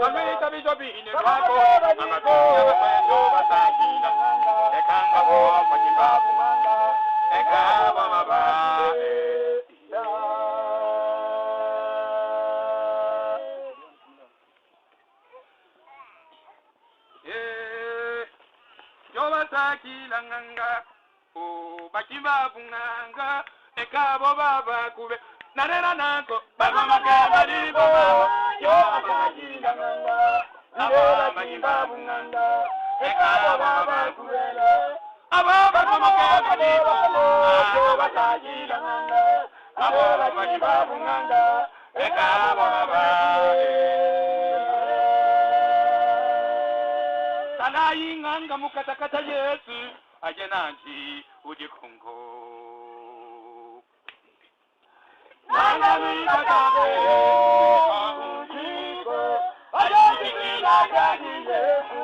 Amita bijobine kwako amatuya bakwejo basakila ekanga bo majibabu ekaba baba yo basakila nganga o bajibabu nganga ekabo baba kube narera nako baba makaba di baba yo basakila nganga aba bajibabu nganga ekabo baba kube aba baba makaba di baba yo basakila nganga aba bajibabu nganga ekabo baba salayi nganga mukatakata Yesu ajenanji ujikongo nganga mikatabe ujiko ajikila gani Yesu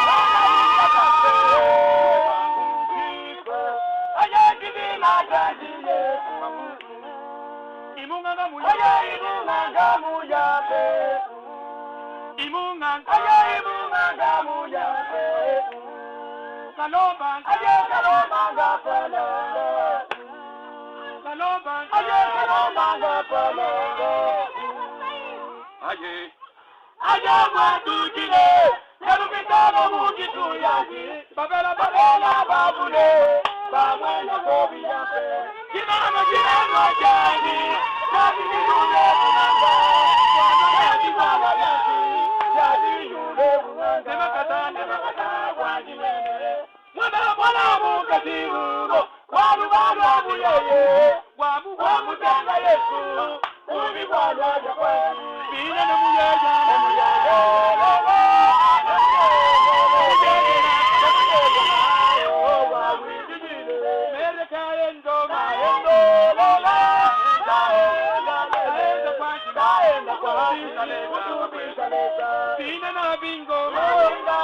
nganga mikatabe ujiko ajikila gani Yesu imunganga muyabe Imunganga muyabe Kalobanga pelele Kalobanga pelele Aye mwatujile Yerubitano mukituyaki Babela babule Bamwena kobi yape Kinano jani Jadi yule kunanga Jadi wala yaki Jadi yule kunanga Nemakata wajimene Mwana mukatirugo Wabu abuyeye Wabu tenga Yesu Ubi wala jakwani Bina nemuyeja Pina na bingo, nabinga,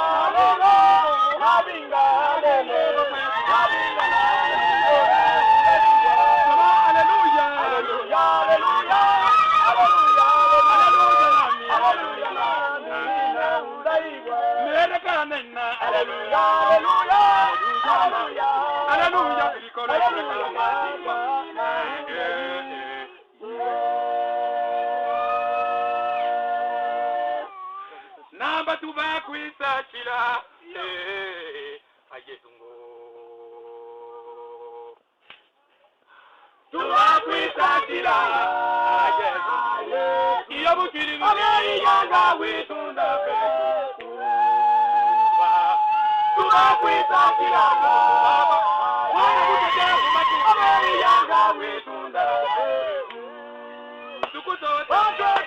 hallelujah, namba tubakwisa kila ayetungo tubakwisa kila ayetungo iyo bukiri yanga witunda pe tubakwisa kila wana kutete kumati yanga witunda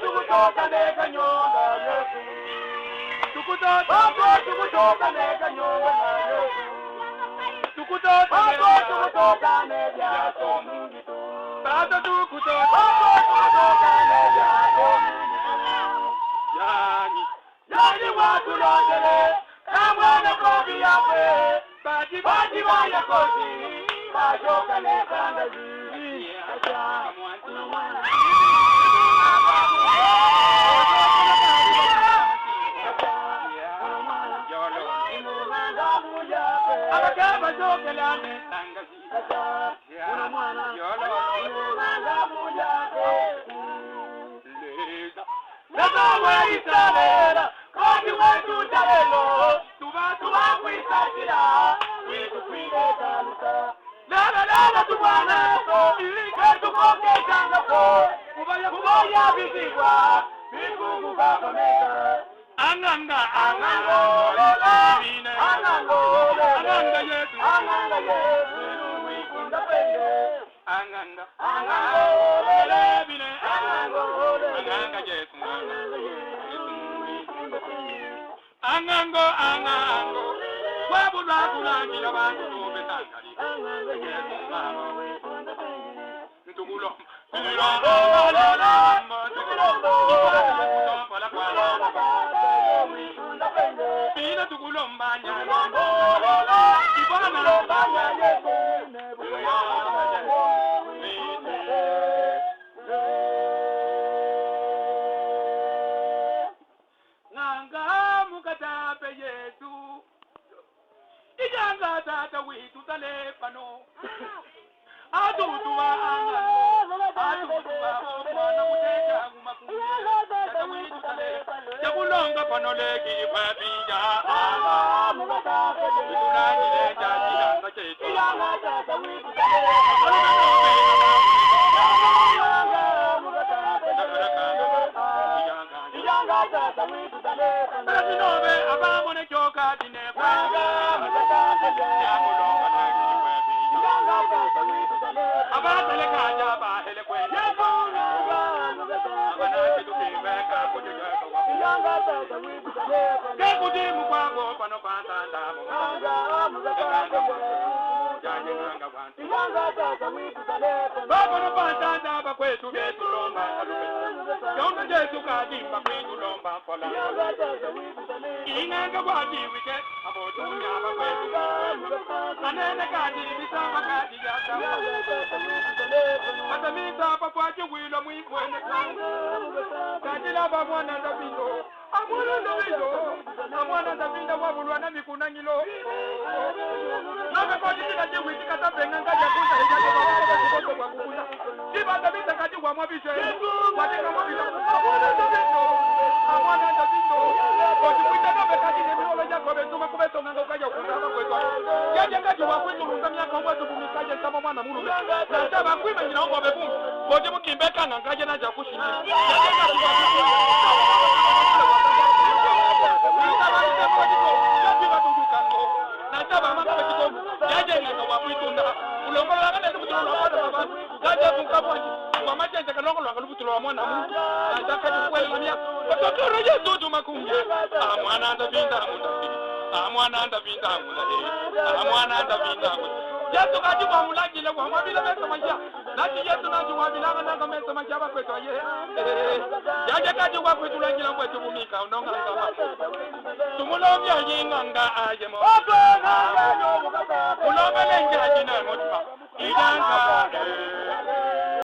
tukutota neka nyonga Yesu Tukutota neka nyonga Yesu Tukutota neka somungitu Tata tukutota neka somungitu Yani watu londele Kamwana kobi yape Baji vaya kosi Bajoka neka ndaziri Abagaba jokelane tangazi una mwana yolo muyabe leza waisalera kodi wetu talelo tuba kwisatira witu kwile kaluta lala tubana so ilike tukoke kanga po kubaya bizigwa bikungu babameka Anganga Yesu wikunda pende Anganga lebine Anganga Yesu wikunda pende Angango wabula kulangira bantu tobetangali Yesu wikunda pende Ntugulom Pina tukulombanya Ibana lombanya atutuwa anga atutuwa mwana muteja kumakuye tatawitu kale jakulonga panoleki kwabija itunanyile jajilanga chetu Nobe abamone choka dinefwa abatele kaja bahele kwene abanake tukibeka kujeka kekudi mukwango pano patanda janyanga wantu bapano patanda bakwetu betu lomba yondo jesu kadimba kwetu lomba kola inanga wadi wike abotunya bakwetu anene kadi bisamba kadi jaka atamita papa chwilo mwikwene kadila babwana ndabindo amwana ndabindo wabulwa na mikunangilo nabe kodikina jiwiti katabenga ngaja kunza hijaje babako kwa kukuza diba ndabita kadi kwa mwabishe watika mwabishe amwana ndabindo kodikuita nabe kadi nemilo jako betuma kubeto nganga ukaja kuzama kwetu yaje ngaji wakwetu lungamia kwa mwetu bumikaje sama mwana mulume nataba kwime njina ongo bebu kodi mukimbeka ngangaje naja kushini yaje ngaji wakwetu Yesu kaji kwa mulangile kwa mwabila mesa maja nati Yesu naji wabila nanga mesa maja bakwetu ye yaje kaji kwa kwetu langila kwetu bumika unonga ngama tumulomya yinganga aje mo ulomele njaji na mutba idanga